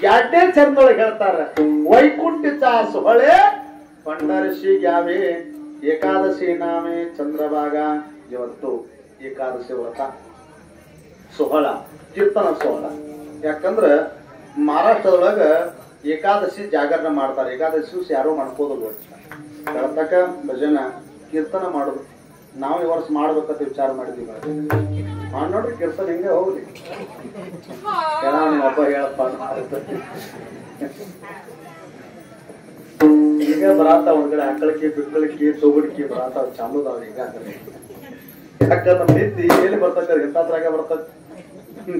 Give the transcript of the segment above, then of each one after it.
ಎರಡನೇ ಚರಣದೊಳಗೆ ಹೇಳ್ತಾರ ವೈಕುಂಠಿತ ಸೊಹಳೆ ಪಂಡರಶಿ ಗ್ಯಾವೆ ಏಕಾದಶಿ ನಾಮೆ ಚಂದ್ರಭಾಗ ಇವತ್ತು ಏಕಾದಶಿ ವ್ರತ ಸೊಹಳ ಕೀರ್ತನ ಸೊಹಳ ಯಾಕಂದ್ರ ಮಹಾರಾಷ್ಟ್ರದೊಳಗ ಏಕಾದಶಿ ಜಾಗರಣೆ ಮಾಡ್ತಾರೆ ಏಕಾದಶಿ ದಿವಸ ಯಾರು ಮಾಡ್ಕೋದಿಲ್ಲ ಬೆಳತಕ ಭಜನ ಕೀರ್ತನ ಮಾಡೋದು ನಾವು ಈ ವರ್ಷ ಮಾಡ್ಬೇಕಂತ ವಿಚಾರ ಮಾಡಿದೀವಿ ನೋಡ್ರಿ ಕೀರ್ತನ ಹಿಂಗೆ ಹೋಗ್ಲಿ ಒಬ್ಬ ಹೇಳಪ್ಪ ಈಗ ಬರಾತ ಒಂದ್ಗಡೆ ಆಕಳಕ್ಕೆ ಬಿಕ್ಕಳಿಕೆ ತೊಗಡಿಕೆ ಬರಾತ ಚಾಲುದಾವ ಈಗ ಯಾಕಂದ್ರೆ ನಿಂತಿ ಎಲ್ಲಿ ಬರ್ತಕ್ಕ ಎಂತಾದ್ರಾಗ ಬರ್ತಕ್ಕ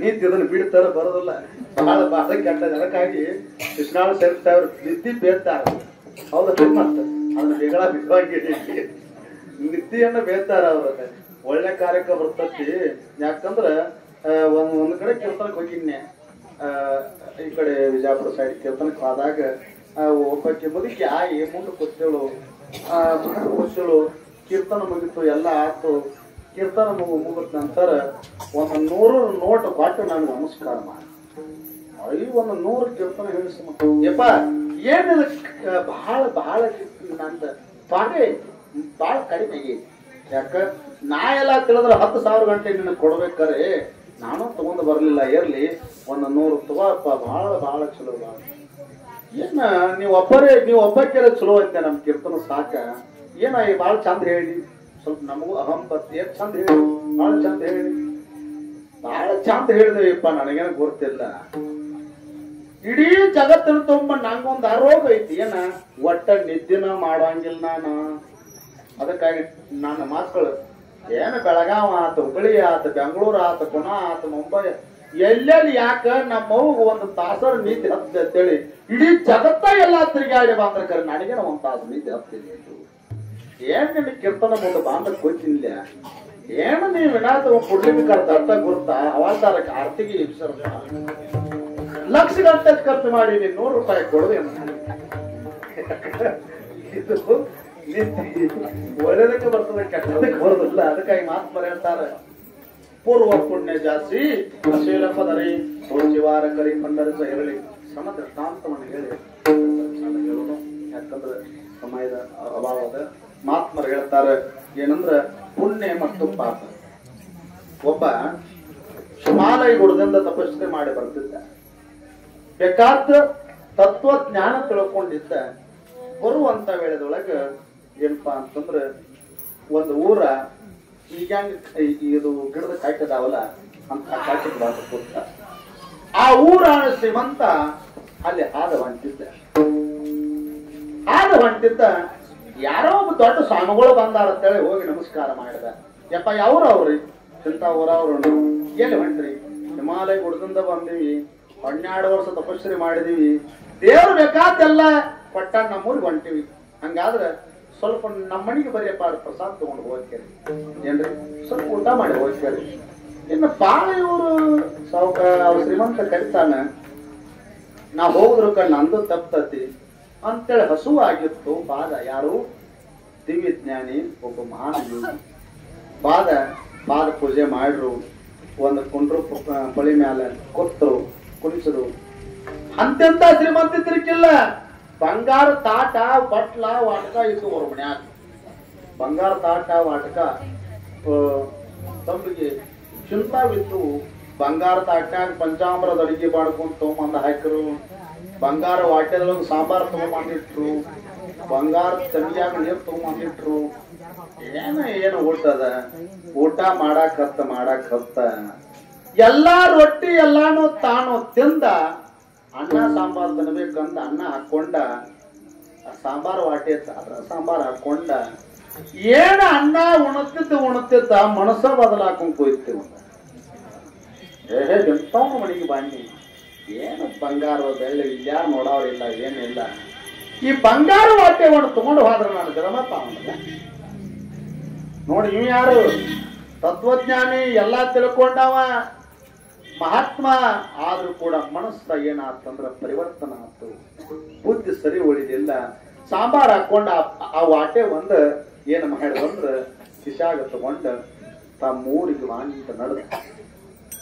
ನಿಂತಿ ಅದನ್ನ ಬಿಡ್ತಾರ ಬರೋದಿಲ್ಲ ಬಹಳ ಬಹಳ ಕೆಟ್ಟ ಅದಕ್ಕಾಗಿ ಕೃಷ್ಣಾಳ ಸೇರ್ತಾ ಅವ್ರು ನಿದ್ದಿ ಬೇಡ್ತಾರ ಹೌದಾ ಮತ್ತ ಅದನ್ನ ಬೇಗಳ ಬಿಡವಾಗಿ ನಿದ್ದಿಯನ್ನ ಬೇಡ್ತಾರ ಅವ್ರ ಒಳ್ಳೆ ಕಾರ್ಯಕ್ಕೆ ಬರ್ತತಿ ಯಾಕಂದ್ರ ಒಂದ್ ಕಡೆ ಕೀರ್ತನಕ್ಕೆ ಹೋಗಿನ್ನೆ ಈ ಕಡೆ ವಿಜಯಪುರ ಸೈಡ್ ಕೀರ್ತನಕ್ಕೆ ಹೋದಾಗ ಒಬ್ಬಕ್ಕೆ ಮುದುಕಿ ಆಗಿ ಮುಂದೆ ಕೂತಳು ಕೀರ್ತನ ಮುಗಿತು ಎಲ್ಲ ಆತು ಕೀರ್ತನ ಮುಗಿದ ನಂತರ 100 ನೋಟ್ ಕೊಟ್ಟು ನನಗೆ ನಮಸ್ಕಾರ ಮಾಡಿ ಒಂದು 100 ಕೀರ್ತನ ಹೇಳಿಸ್ಮ ಯಪ್ಪ ಏನಿಲ್ಲ ಬಹಳ ಬಹಳ ನಂದ ಪಾಗೆ ಬಹಳ ಕಡಿಮೆ ಆಗೈತಿ ಯಾಕ ನಾ ಎಲ್ಲ ತಿಳಿದ್ರೆ 10,000 ಗಂಟೆ ನಿನಗೆ ಕೊಡ್ಬೇಕಾರೆ ನಾನು ತಗೊಂಡು ಬರ್ಲಿಲ್ಲ ಇರ್ಲಿ 100 ತಗೋಪ್ಪ ಬಹಳ ಬಹಳ ಚಲೋ ಬಹಳ ಏನ ನೀವು ಒಬ್ಬಕ್ಕೆ ಚಲೋ ಐತೆ ನಮ್ ಕೀರ್ತನ ಸಾಕ ಏನ ಬಹಳ ಚಂದ ಹೇಳಿ ಸ್ವಲ್ಪ ನಮಗೂ ಅಹಂಪತ್ತಿ ಚಂದ ಹೇಳಿ ಬಹಳ ಚಂದ ಹೇಳಿದೇವಪ್ಪ ನನಗೇನ ಗೊತ್ತಿಲ್ಲ ಇಡೀ ಜಗತ್ತಿನ ತುಂಬ ನಂಗೊಂದು ಆರೋಗ್ಯ ಐತಿ ಏನ ಒಟ್ಟ ನಿದ್ದಿನ ಮಾಡೋಂಗಿಲ್ಲ ನಾನು ಅದಕ್ಕಾಗಿ ನನ್ನ ಮಕ್ಕಳು ಏನು ಬೆಳಗಾವ ಆತ ಹುಬ್ಬಳ್ಳಿ ಆತ ಬೆಂಗಳೂರು ಆತ ಪುನಃ ಆತ ಮುಂಬೈ ಎಲ್ಲೆಲ್ಲಿ ಯಾಕ ನಮ್ಮ ಮಗು ಒಂದು ತಾಸರ ನೀತಿ ಹತ್ತ ಅಂತೇಳಿ ಇಡೀ ಜಗತ್ತ ಎಲ್ಲ ತಿರುಗಾಡಿ ಬಾಂದ್ರ ಕರೆ ನನಗೇನ ಒಂದ್ ತಾಸು ನೀತಿ ಹತ್ತೀನಿ ಏನ್ ನಿನಗೆ ಕೀರ್ತನ ಮುಂದೆ ಬಾಂಧ ಕೊಚ್ಚಿಲ್ಲ ಏನು ನೀವು ವಿನಾಥ ಕೊಡ್ಲಿಕ್ಕೆ ಅರ್ಥ ಗುರುತಾ ಅವಾತಾರಕ್ಕೆ ಆರ್ತಿಗೆ ಇಬ್ಸರ ಲಕ್ಷ ಗಂಟೆ ಖರ್ಚು ಮಾಡಿ ನೀನು 100 ರೂಪಾಯಿ ಕೊಡದೆ ಇದು ಒಳ್ಳೆದಕ್ಕೆ ಬರ್ತದೆ ಕೆಟ್ಟದಕ್ಕೆ ಬರೋದಿಲ್ಲ ಅದಕ್ಕಾಗಿ ಮಾತು ಹೇಳ್ತಾರೆ ಪೂರ್ವ ಪುಣ್ಯ ಜಾಸ್ತಿ ಅಶೀಲ ಪದರಿ ಸೋಚಿವಾರ ಕರಿ ಪಂಡರಿಸ ಇರಲಿ ಸಮ ದೃಷ್ಟಾಂತವನ್ನು ಹೇಳಿ ಹೇಳೋದು ಯಾಕಂದ್ರೆ ಸಮಯದ ಅಭಾವದ ಮಾತ್ಮರು ಹೇಳ್ತಾರೆ ಏನಂದ್ರ ಪುಣ್ಯ ಮತ್ತು ಪಾಪ ಒಬ್ಬ ಹಿಮಾಲಯ ಗುಡದಿಂದ ತಪಸ್ಸೆ ಮಾಡಿ ಬರ್ತಿದ್ದ ಬೇಕಾದ ತತ್ವಜ್ಞಾನ ತಿಳ್ಕೊಂಡಿದ್ದ ಬರುವಂತ ವೇಳೆದೊಳಗ ಏನಪ್ಪಾ ಅಂತಂದ್ರ ಒಂದು ಊರ ಈಗ ಇದು ಗಿಡದ ಕಾಯ್ತದಾವಲ್ಲ ಅಂತ ಕಾಯ್ತದ ಬಾತ ಆ ಊರ ಶ್ರೀಮಂತ ಅಲ್ಲಿ ಹಾದ ಹೊಂಟಿದ್ದ ಯಾರೋ ಒಬ್ಬ ದೊಡ್ಡ ಸ್ವಾಮಿಗಳು ಬಂದಾರ ಅಂತೇಳಿ ಹೋಗಿ ನಮಸ್ಕಾರ ಮಾಡಿದ ಯಪ್ಪ ಯಾವ್ರವ್ರಿ ಇಂತ ಊರವ್ರು ಎಲ್ಲಿ ಹೊಂಟ್ರಿ ಹಿಮಾಲಯ ಗುಡದಿಂದ ಬಂದಿವಿ 12 ವರ್ಷ ತಪಸ್ಸರಿ ಮಾಡಿದೀವಿ ದೇವ್ರು ಬೇಕಾದೆಲ್ಲ ಕೊಟ್ಟ ನಮ್ಮೂರಿಗೆ ಹೊಂಟಿವಿ ಹಂಗಾದ್ರೆ ಸ್ವಲ್ಪ ನಮ್ಮ ಮನೆಗೆ ಬರೀಪ್ಪ ಪ್ರಸಾದ ತಗೊಂಡು ಹೋಗ್ತೇರಿ ಏನ್ರಿ ಸ್ವಲ್ಪ ಊಟ ಮಾಡಿ ಹೋಗ್ತೇರಿ ಇನ್ನು ಬಾಳ ಇವರು ಅವ್ರ ಶ್ರೀಮಂತ ಕರಿತಾನ ನಾ ಹೋಗುದ್ರ ನಂದು ತಪ್ತತಿ ಅಂತೇಳಿ ಹಸು ಆಗಿತ್ತು ಬಾದ ಯಾರು ದಿವ್ಯ ಜ್ಞಾನಿ ಒಬ್ಬ ಮಹಾನ್ ಯೋಗಿ ಬಾದ ಪೂಜೆ ಮಾಡ್ರು ಒಂದು ಕುಂಡ್ರು ಬಳಿ ಮ್ಯಾಲ ಕೊತ್ತರು ಕುಡಿಸರು ಅಂತೆಂತ ಶ್ರೀಮಂತ ತಿರ್ಕಿಲ್ಲ ಬಂಗಾರ ತಾಟ ಬಟ್ಲ ವಾಟಕ ಇತ್ತು ಅವ್ರ ಮನ್ಯಾಗ ಬಂಗಾರ ತಾಟ ವಾಟಕ ತಮ್ಮಿಗೆ ಚಿಂತಾವಿತ್ತು ಬಂಗಾರ ತಾಟ್ಯಾಗ ಪಂಚಾಮೃತ ಅಡಿಗೆ ಮಾಡ್ಕೊಂಡು ತಗೊಂಬಂದ ಹಾಕರು ಬಂಗಾರ ವಾಟ್ಯದೊಳಗೆ ಸಾಂಬಾರ್ ತಗೊಂಬಂದಿಟ್ರು ಬಂಗಾರ ತಂಗಿಯಾಗ ನೀರು ತಗೊಂಬಂದಿಟ್ರು ಏನು ಊಟ ಮಾಡಾಕ್ ಹತ್ತ ಎಲ್ಲಾ ರೊಟ್ಟಿ ಎಲ್ಲಾನು ತಾನು ತಿಂದ ಅನ್ನ ಸಾಂಬಾರ್ ತಿನ್ಬೇಕಂತ ಅನ್ನ ಹಾಕೊಂಡ ಸಾಂಬಾರ್ ವಾಟೆ ಅದ್ರ ಸಾಂಬಾರ್ ಹಾಕೊಂಡ ಏನ ಅನ್ನ ಉಣತಿದ್ದ ಮನಸ್ಸ ಬದಲಾಕೊಂಡ್ ಹೋಯ್ತೇವ ಎಂತವನ ಮನೆಗೆ ಬಾಂಡಿ ಏನು ಬಂಗಾರ ಬೆಳ್ಳಿ ಯಾರು ನೋಡೋರಿಲ್ಲ ಏನಿಲ್ಲ ಈ ಬಂಗಾರ ವಾಟ್ಯವನ್ನು ತಗೊಂಡು ಹೋದ್ರ ನಾನು ಗರಮಪ್ಪ ಅವನಿಲ್ಲ ನೋಡಿ ಇವ್ ಯಾರು ತತ್ವಜ್ಞಾನಿ ಎಲ್ಲಾ ತಿಳ್ಕೊಂಡವ ಮಹಾತ್ಮ ಆದ್ರೂ ಕೂಡ ಮನಸ್ಸ ಏನಾತಂದ್ರ ಪರಿವರ್ತನ ಆಯ್ತು ಬುದ್ಧಿ ಸರಿ ಉಳಿದಿಲ್ಲ ಸಾಂಬಾರ್ ಹಾಕೊಂಡ ಆ ವಾಟೆ ಒಂದ್ ಏನ್ ಮಾಡಿದಂದ್ರ ಶಿಶಾಗ ತಗೊಂಡ ತಮ್ಮೂರಿಗೆ ವಾಂತ ನಡೆದ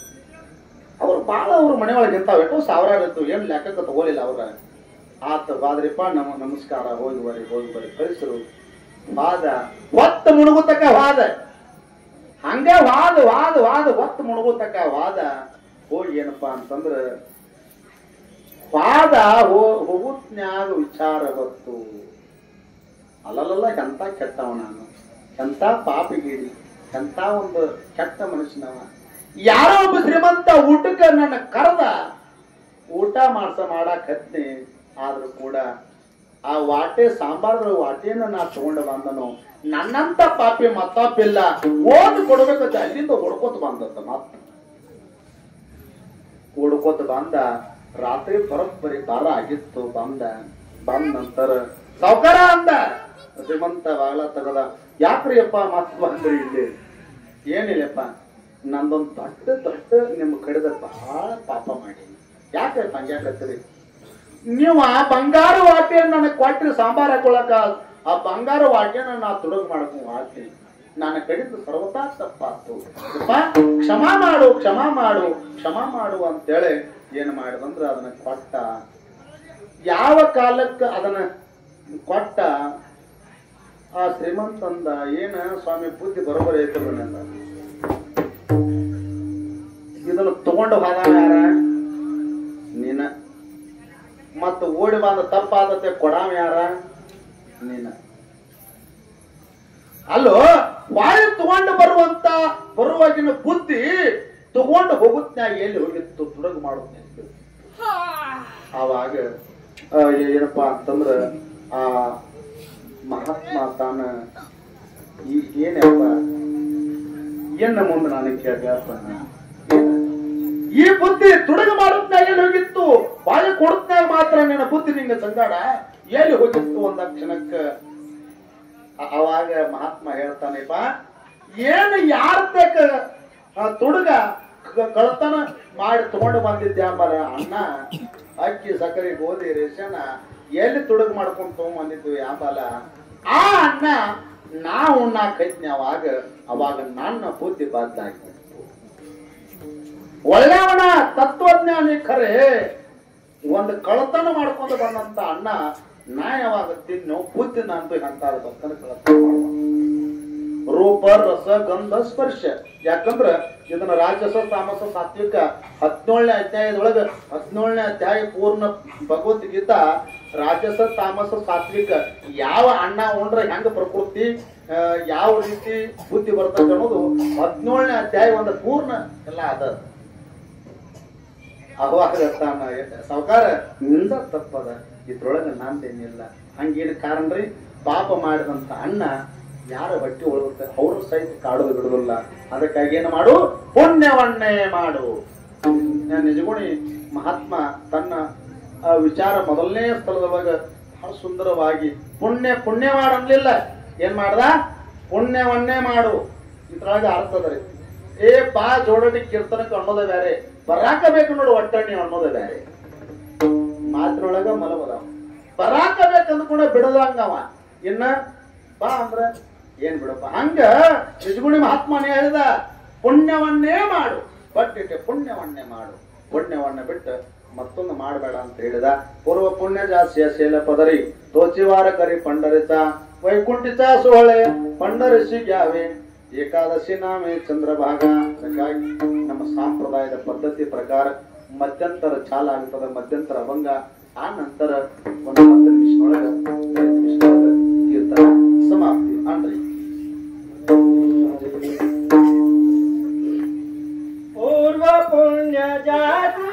ಅವ್ರು ಬಾಳ ಅವ್ರ ಮನೆಯೊಳಗೆ ಇಂತಾವ ಎಷ್ಟೋ ಸಾವಿರಾರು ಇತ್ತು, ಏನು ಲೆಕ್ಕಕ್ಕೆ ತಗೋಲಿಲ್ಲ ಅವ್ರ. ಆತ ಬಾದ್ರಿಪ್ಪ, ನಮಸ್ಕಾರ, ಹೋಗಿ ಬರ್ರಿ ಕಳಿಸಿರು. ವಾದ ಒತ್ತು ಮುಣುಗುತಕ್ಕ ವಾದ, ಹಂಗ ವಾದ ಒತ್ತು ಮುಣುಗುತಕ್ಕ ವಾದ. ಹೋಗಿ ಏನಪ್ಪಾ ಅಂತಂದ್ರ ವಾದ ಹೋಗುತ್ನ್ಯಾಗ ವಿಚಾರ ಬತ್ತು. ಅಲ್ಲಲ್ಲ ಎಂತ ಕೆಟ್ಟವ ನಾನು, ಎಂತ ಪಾಪಿಗೀಡಿ, ಎಂತ ಒಂದು ಕೆಟ್ಟ ಮನುಷ್ಯನವ. ಯಾರೋ ಒಬ್ಬ ಶ್ರೀಮಂತ ಊಟಕ್ಕೆ ನನ್ನ ಕರೆದ, ಊಟ ಮಾಡಕ್ ಹತ್ನಿ. ಆದ್ರೂ ಕೂಡ ಆ ವಾಟೆ ಸಾಂಬಾರ ವಾಟೆಯನ್ನು ನಾ ತಗೊಂಡು ಬಂದನು. ನನ್ನಂತ ಪಾಪಿ ಮತ್ತಪ್ಪಿಲ್ಲ, ಓದ್ ಕೊಡ್ಬೇಕಂತ ಅಲ್ಲಿಂದ ಹೊಡ್ಕೋತ ಬಂದತ್ತ. ಮತ್ತ ಹೊಡ್ಕೋತ ಬಂದ, ರಾತ್ರಿ ಬರೋಬ್ಬರಿ ಬಾರ ಆಗಿತ್ತು. ಬಂದ ನಂತರ ಸಾವುಕಾರ ಅಂದ, ಶ್ರೀಮಂತ ಬಾಳ ತಗದ. ಯಾಕ್ರಿ ಅಪ್ಪ ಮತ್ ಬಂದ್ರಿ ಇಲ್ಲಿ? ಏನಿಲ್ಲಪ್ಪ, ನಂದೊಂದು ದೊಡ್ಡ ನಿಮ್ ಕಡೆದ ಬಹಳ ಪಾಪ ಮಾಡಿ. ಯಾಕೆ ಹಂಗ್ಯಾಕತ್ತೀರಿ? ನೀವು ಆ ಬಂಗಾರ ವಾಟೆಯನ್ನು ನನಗೆ ಕೊಟ್ರಿ ಸಾಂಬಾರ್ ಹಾಕೊಳಕ, ಆ ಬಂಗಾರ ವಾಟೆಯನ್ನು ನಾ ತುಡುಗು ಮಾಡ್ಕೊಂಡು ಹಾಕ್ತೀನಿ. ನನ್ನ ಕಡಿದು ಸರ್ವತಾ ತಪ್ಪಾತು, ಕ್ಷಮಾ ಮಾಡು ಅಂತೇಳಿ ಏನ್ ಮಾಡಿದಂದ್ರ ಅದನ್ನ ಕೊಟ್ಟ. ಯಾವ ಕಾಲಕ್ಕೆ ಅದನ್ನ ಕೊಟ್ಟ, ಆ ಶ್ರೀಮಂತಂದ ಏನ ಸ್ವಾಮಿ ಬುದ್ಧಿ ಬರೋಬರಿ ಐತಲ್ಲ, ಇದನ್ನ ತಗೊಂಡು ಹೋದ ಯಾರ ನೀನ, ಮತ್ತ ಓಡಿ ಬಂದ ತಪ್ಪಾದತೆ ಕೊಡಾಮ ಯಾರ ನೀನ. ಅಲ್ಲೋ ವಾಯು ತಗೊಂಡು ಬರುವಾಗಿನ ಬುದ್ಧಿ ತಗೊಂಡು ಹೋಗುತ್ನ್ಯಾಗ ಎಲ್ಲಿ ಹೋಗಿತ್ತು ತುಡುಗು ಮಾಡುತ್ತ. ಆವಾಗ ಏನಪ್ಪಾ ಅಂತಂದ್ರ ಆ ಮಹಾತ್ಮ ತಾನ ಏನಪ್ಪ ಏನ ಮುಂದೆ ನಾನು ಕೇಳ್ಪ, ಈ ಬುದ್ಧಿ ತುಡುಗು ಮಾಡುತ್ನ್ಯಾಗ ಎಲ್ಲಿ ಹೋಗಿತ್ತು? ಬಾಯಿ ಕೊಡುತ್ನ್ಯಾಗ ಮಾತ್ರ ನಿನ್ನ ಬುದ್ಧಿ ನಿಂಗೆ ಸಂಗಾಡ ಎಲ್ಲಿ ಹೋಗಿತ್ತು ಒಂದ ಕ್ಷಣಕ್ಕ. ಅವಾಗ ಮಹಾತ್ಮ ಹೇಳ್ತಾನೆಪ್ಪ, ಏನು ಯಾರ್ದಕ್ಕ ತುಡುಗ ಕಳತನ ಮಾಡಿ ತಗೊಂಡು ಬಂದಿದ್ದೆ ಅಂಬಲ್ಲ ಅಣ್ಣ, ಅಕ್ಕಿ ಸಕ್ಕರೆ ಗೋಧಿ ರೇಷನ್ ಎಲ್ಲಿ ತುಡುಗು ಮಾಡ್ಕೊಂಡು ತಗೊಂಡ್ಬಂದಿದ್ವಿ ಅಂಬಲ್ಲ ಆ ಅಣ್ಣ ನಾ ಉಣ್ಣಾಕೈತ್ನಿ. ಅವಾಗ ನನ್ನ ಬುದ್ಧಿ ಬದ್ದಾಗಿ ಒಳ್ಳೆಯವನ ತತ್ವಜ್ಞಾನಿ ಖರೆ ಒಂದು ಕಳತನ ಮಾಡ್ಕೊಂಡು ಬಂದಂತ ಅಣ್ಣ ನಾ ಯಾವಾಗ ತಿನ್ನೋ ಬುದ್ಧಿ ನಂದು ಅಂತ ಕಳತನ ಮಾಡುವ. ರೂಪ ರಸ ಗಂಧ ಸ್ಪರ್ಶ, ಯಾಕಂದ್ರ ಇದನ್ನ ರಾಜಸ ತಾಮಸ ಸಾತ್ವಿಕ 17ನೇ ಅಧ್ಯಾಯದೊಳಗ 17ನೇ ಅಧ್ಯಾಯ ಪೂರ್ಣ ಭಗವದ್ಗೀತಾ ರಾಜಸ ತಾಮಸ ಸಾತ್ವಿಕ ಯಾವ ಅಣ್ಣ ಉಂಡ್ರೆ ಹೆಂಗ ಪ್ರಕೃತಿ ಯಾವ ರೀತಿ ಬುದ್ಧಿ ಬರ್ತದೆ ಅನ್ನೋದು 17ನೇ ಅಧ್ಯಾಯ ಒಂದು ಪೂರ್ಣ ಎಲ್ಲ ಅದ. ಅವಾಗ ಸಾವುಕಾರ ನಿಂದ ತಪ್ಪದ, ಇದ್ರೊಳಗ ನಂದೇನಿಲ್ಲ. ಹಂಗೇನು ಕಾರಣ್ರಿ, ಪಾಪ ಮಾಡಿದಂತ ಅಣ್ಣ ಯಾರ ಬಟ್ಟೆ ಒಳಗುತ್ತೆ ಅವ್ರ ಸಹಿತ ಕಾಡೋದು ಬಿಡುದಿಲ್ಲ. ಅದಕ್ಕಾಗಿ ಏನು ಮಾಡು, ಪುಣ್ಯವನ್ನೇ ಮಾಡು. ನಿಜಗುಣಿ ಮಹಾತ್ಮ ತನ್ನ ವಿಚಾರ ಮೊದಲನೇ ಸ್ಥಳದೊಳಗ ಬಹಳ ಸುಂದರವಾಗಿ ಪುಣ್ಯ ಮಾಡಲಿಲ್ಲ, ಏನ್ ಮಾಡ್ದ, ಪುಣ್ಯವನ್ನೇ ಮಾಡು. ಇದ್ರೊಳಗ ಅರ್ಥದ್ರಿ, ಬಾ ಜೋಡಣಿ ಕೀರ್ತನಕ್ಕೆ ಅನ್ನೋದೇ ಬೇರೆ, ಬರಾಕ ಬೇಕು ನೋಡು ಒಟ್ಟಣ್ಣಿ ಅನ್ನೋದೇ ಬೇರೆ. ಮಾತಿನೊಳಗ ಮಲಬದ ಬರಾಕ ಬೇಕಂದ್ಕೊಂಡ ಬಿಡದಂಗವ, ಇನ್ನ ಬಾ ಅಂದ್ರ ಏನ್ ಬಿಡಪ್ಪ. ಹಂಗ ನಿಜಗುಣಿ ಮಹಾತ್ಮನೇ ಹೇಳಿದ, ಪುಣ್ಯವನ್ನೇ ಮಾಡು, ಬಟ್ಟಿಟ್ಟೆ ಪುಣ್ಯವನ್ನೇ ಮಾಡು, ಪುಣ್ಯವನ್ನ ಬಿಟ್ಟು ಮತ್ತೊಂದು ಮಾಡಬೇಡ ಅಂತ ಹೇಳಿದ. ಪೂರ್ವ ಪುಣ್ಯ ಜಾಸ್ತಿಯ ಶೇಲ ಪದರಿ ತೋಚಿವಾರ ಕರಿ ಪಂಡರಿತ ವೈಕುಂಠಿತ ಸೋಹಳೆ ಪಂಡರಿಸಿಗ್ಯಾವೆ ಏಕಾದಶಿ ನಾಮೇ ಚಂದ್ರಭಾಗ. ಹಾಗಾಗಿ ನಮ್ಮ ಸಂಪ್ರದಾಯದ ಪದ್ಧತಿ ಪ್ರಕಾರ ಮಧ್ಯಂತರ ಚಾಲ ಆಗ್ತದ, ಮಧ್ಯಂತರ ಅಭಂಗ. ಆ ನಂತರ ಒಂದು 10 ನಿಮಿಷದೊಳಗ ಕೀರ್ತನ ಸಮಾಪ್ತಿ ಅನ್ರಿ. ಪೂರ್ವ ಪುಣ್ಯ ಜಾತಿ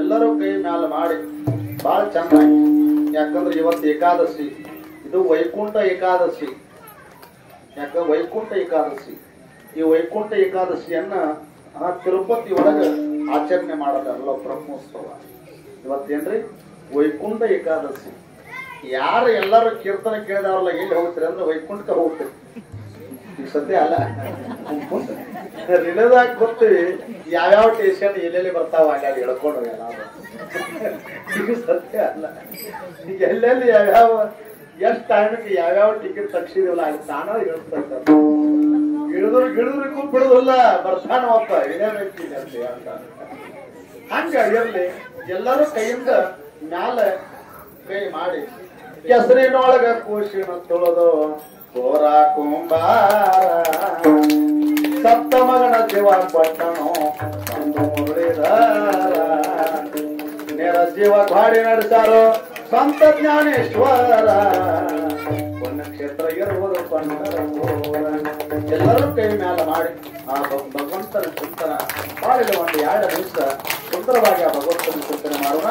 ಎಲ್ಲರೂ ಕೈ ಮ್ಯಾಲ ಮಾಡಿ ಬಹಳ ಚೆನ್ನಾಗಿ. ಯಾಕಂದ್ರೆ ಇವತ್ತು ಏಕಾದಶಿ, ಇದು ವೈಕುಂಠ ಏಕಾದಶಿ. ವೈಕುಂಠ ಏಕಾದಶಿ, ಈ ವೈಕುಂಠ ಏಕಾದಶಿಯನ್ನ ತಿರುಪತಿ ಒಳಗ ಆಚರಣೆ ಮಾಡೋದಲ್ಲ ಬ್ರಹ್ಮೋತ್ಸವ. ಇವತ್ತೇನ್ರಿ ವೈಕುಂಠ ಏಕಾದಶಿ. ಯಾರು ಎಲ್ಲರೂ ಕೀರ್ತನೆ ಕೇಳಿದವ್ರಲ್ಲ ಎಲ್ಲಿ ಹೋಗ್ತೀರಿ ಅಂದ್ರೆ ವೈಕುಂಠಕ್ಕೆ ಹೋಗ್ತೀರಿ. ಈಗ ಸದ್ಯ ಅಲ್ಲ, ರಿಲದಾಗ ಗೊತ್ತೀವಿ ಯಾವ್ಯಾವ ಸ್ಟೇಷನ್ ಎಲ್ಲೆಲ್ಲಿ ಬರ್ತಾವ ಅಲ್ಲಿ ಹೇಳ್ಕೊಂಡು ಎಲ್ಲ. ಈಗ ಸತ್ಯ ಅಲ್ಲ, ಈಗ ಎಲ್ಲೆಲ್ಲಿ ಯಾವ್ಯಾವ ಎಷ್ಟು ಟೈಮ್ಗೆ ಯಾವ್ಯಾವ ಟಿಕೆಟ್ ತಗ್ಸಿದಿಲ್ಲ ಅಲ್ಲಿ ತಾನ ಹೇಳ್ತಾ ಗಿಳಿದ್ರಿಗೂ ಬಿಡುದಿಲ್ಲ, ಬರ್ತಾನವಪ್ಪ ಇಡಬೇಕಿಲ್ಲ ಅಂತ. ಹಂಗ ಇರ್ಲಿ, ಎಲ್ಲರೂ ಕೈಯಿಂದ ಮ್ಯಾಲ ಕೈ ಮಾಡಿ ಕೆಸರಿನೊಳಗ ಕೂಸಿನ ತುಳದು ಕೋರ ಕುಂಬಾರ ಸಪ್ತ ಮಗನ ಜೀವ ಪಟ್ಟಣೋ ಒಂದು ಮುರಳೀಧರ ನೇರ ಜೀವ ಗಾಡಿ ನಡೆಸಾರೋ ಸಂತ ಜ್ಞಾನೇಶ್ವರ ಪುಣ್ಯಕ್ಷೇತ್ರ ಇರುವುದು ಪಂಡರಪುರ. ಎಲ್ಲರೂ ಕೈ ಮ್ಯಾಲ ಮಾಡಿ ಆ ಭಗವಂತನ ಚಿಂತನ ಮಾಡಿದ ಒಂದು 2 ನಿಮಿಷ ಸುಂದರವಾಗಿ ಆ ಭಗವಂತನ ಚಿಂತನೆ ಮಾಡೋಣ.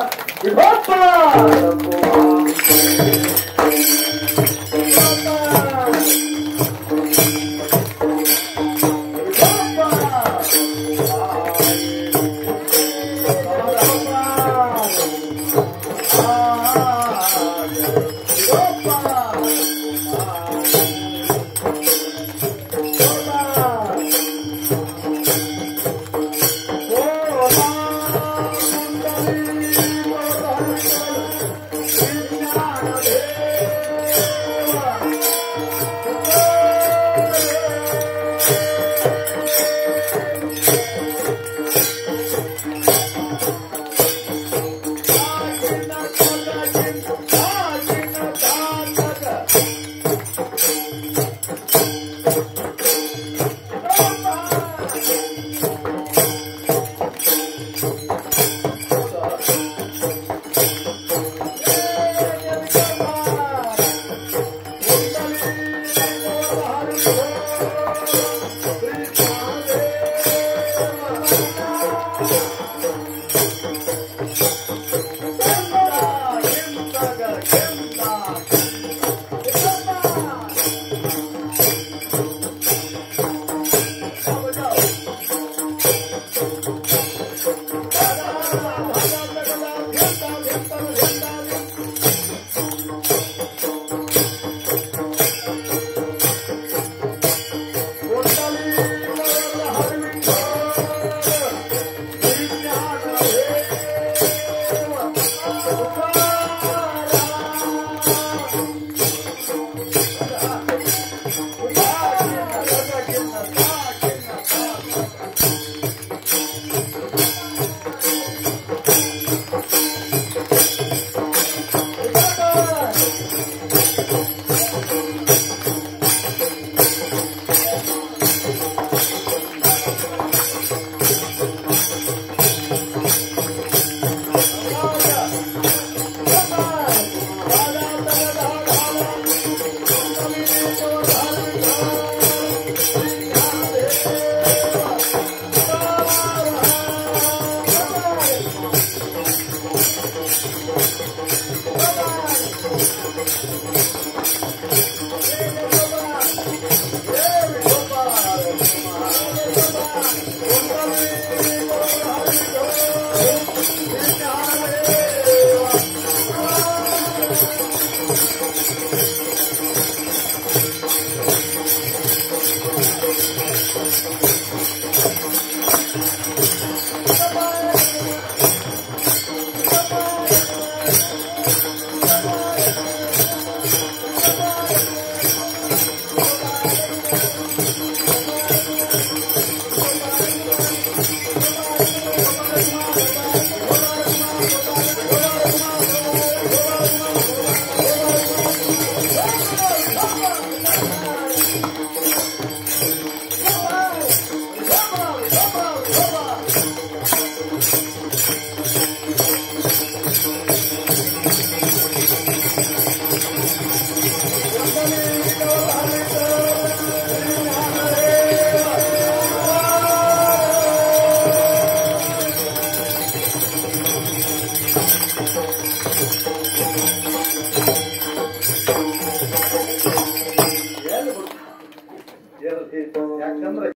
ಯಾಕಂದ್ರೆ